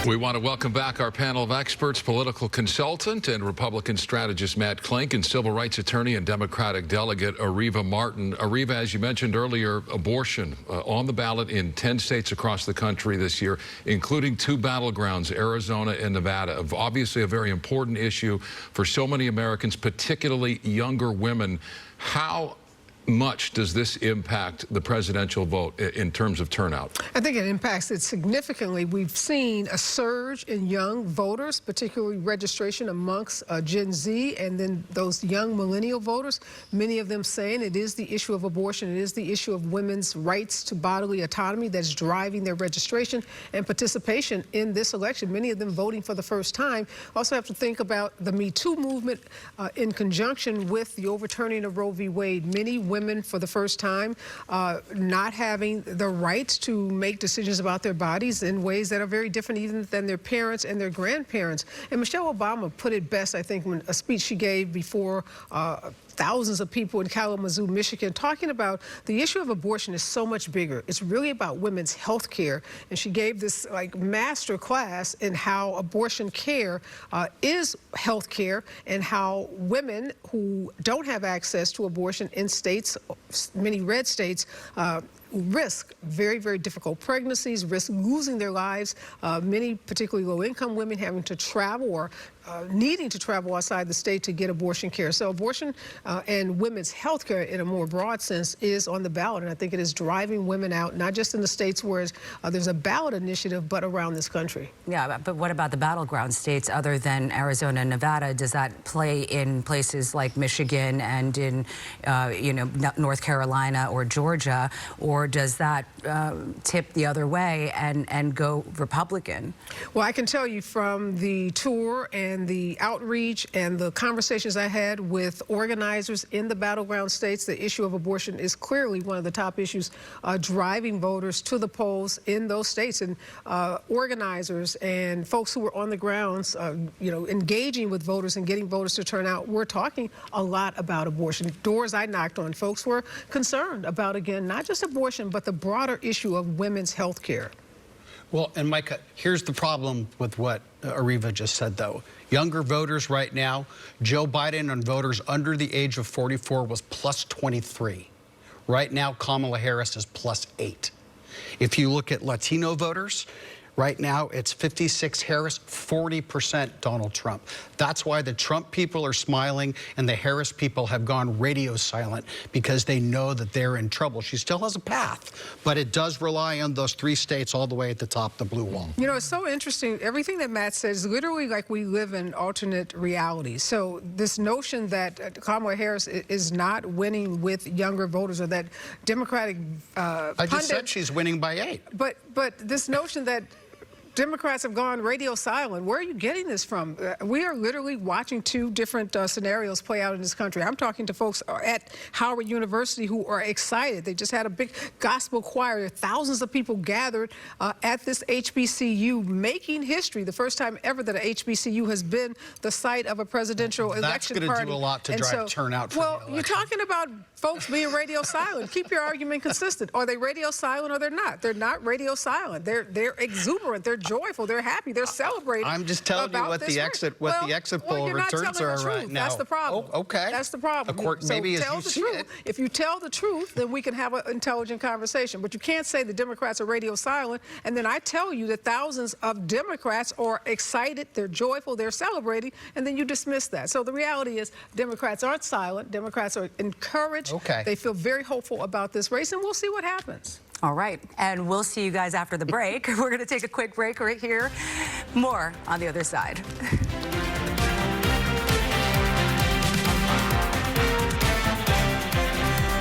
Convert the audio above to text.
We want to welcome back our panel of experts, political consultant and Republican strategist Matt Klink, and civil rights attorney and Democratic delegate Areva Martin. Areva, as you mentioned earlier, abortion on the ballot in 10 states across the country this year, including 2 battlegrounds, Arizona and Nevada. Obviously a very important issue for so many Americans, particularly younger women. How much does this impact the presidential vote in terms of turnout? I think it impacts it significantly. We've seen a surge in young voters, particularly registration amongst Gen Z and then those young millennial voters, many of them saying it is the issue of abortion, it is the issue of women's rights to bodily autonomy that's driving their registration and participation in this election, many of them voting for the first time. Also have to think about the Me Too movement in conjunction with the overturning of Roe v. Wade. Many women for the first time not having the right to make decisions about their bodies in ways that are very different even than their parents and their grandparents. And Michelle Obama put it best, I think, when a speech she gave before thousands of people in Kalamazoo, Michigan, talking about the issue of abortion is so much bigger. It's really about women's health care. And she gave this master class in how abortion care is health care and how women who don't have access to abortion in states, many red states, risk very, very difficult pregnancies, risk losing their lives, many particularly low-income women having to travel or needing to travel outside the state to get abortion care. So abortion and women's health care in a more broad sense is on the ballot, and I think it is driving women out, not just in the states where there's a ballot initiative, but around this country. Yeah, but what about the battleground states other than Arizona and Nevada? Does that play in places like Michigan and in, North Carolina or Georgia, or does that tip the other way and go Republican? Well, I can tell you from the tour and the outreach and the conversations I had with organizers in the battleground states, the issue of abortion is clearly one of the top issues driving voters to the polls in those states. And organizers and folks who were on the grounds, engaging with voters and getting voters to turn out, we're talking a lot about abortion. Doors I knocked on, folks were concerned about, again, not just abortion, but the broader issue of women's health care. Well, and Micah, here's the problem with what Areva just said, though. Younger voters right now, Joe Biden on voters under the age of 44 was plus 23. Right now, Kamala Harris is plus 8. If you look at Latino voters, right now, it's 56 Harris, 40% Donald Trump. That's why the Trump people are smiling and the Harris people have gone radio silent, because they know that they're in trouble. She still has a path, but it does rely on those 3 states all the way at the top, the blue wall. You know, it's so interesting. Everything that Matt says, literally like we live in alternate realities. So this notion that Kamala Harris is not winning with younger voters, or that Democratic I just said she's winning by 8. But this notion that Democrats have gone radio silent. Where are you getting this from? We are literally watching 2 different scenarios play out in this country. I'm talking to folks at Howard University who are excited. They just had a big gospel choir. Thousands of people gathered at this HBCU, making history. The first time ever that a HBCU has been the site of a presidential election party. That's going to do a lot to drive turnout for the election. You're talking about folks being radio silent. Keep your argument consistent. Are they radio silent or they're not? They're not radio silent. They're exuberant. They're joyful. They're happy. They're celebrating. I'm just telling you what the exit poll returns are right now. That's the problem. Oh, okay. That's the problem. Of course, maybe as you see it. If you tell the truth, then we can have an intelligent conversation. But you can't say the Democrats are radio silent, and then I tell you that thousands of Democrats are excited, they're joyful, they're celebrating, and then you dismiss that. So the reality is Democrats aren't silent. Democrats are encouraged. Okay. They feel very hopeful about this race, and we'll see what happens. All right, and we'll see you guys after the break. We're going to take a quick break right here. More on the other side.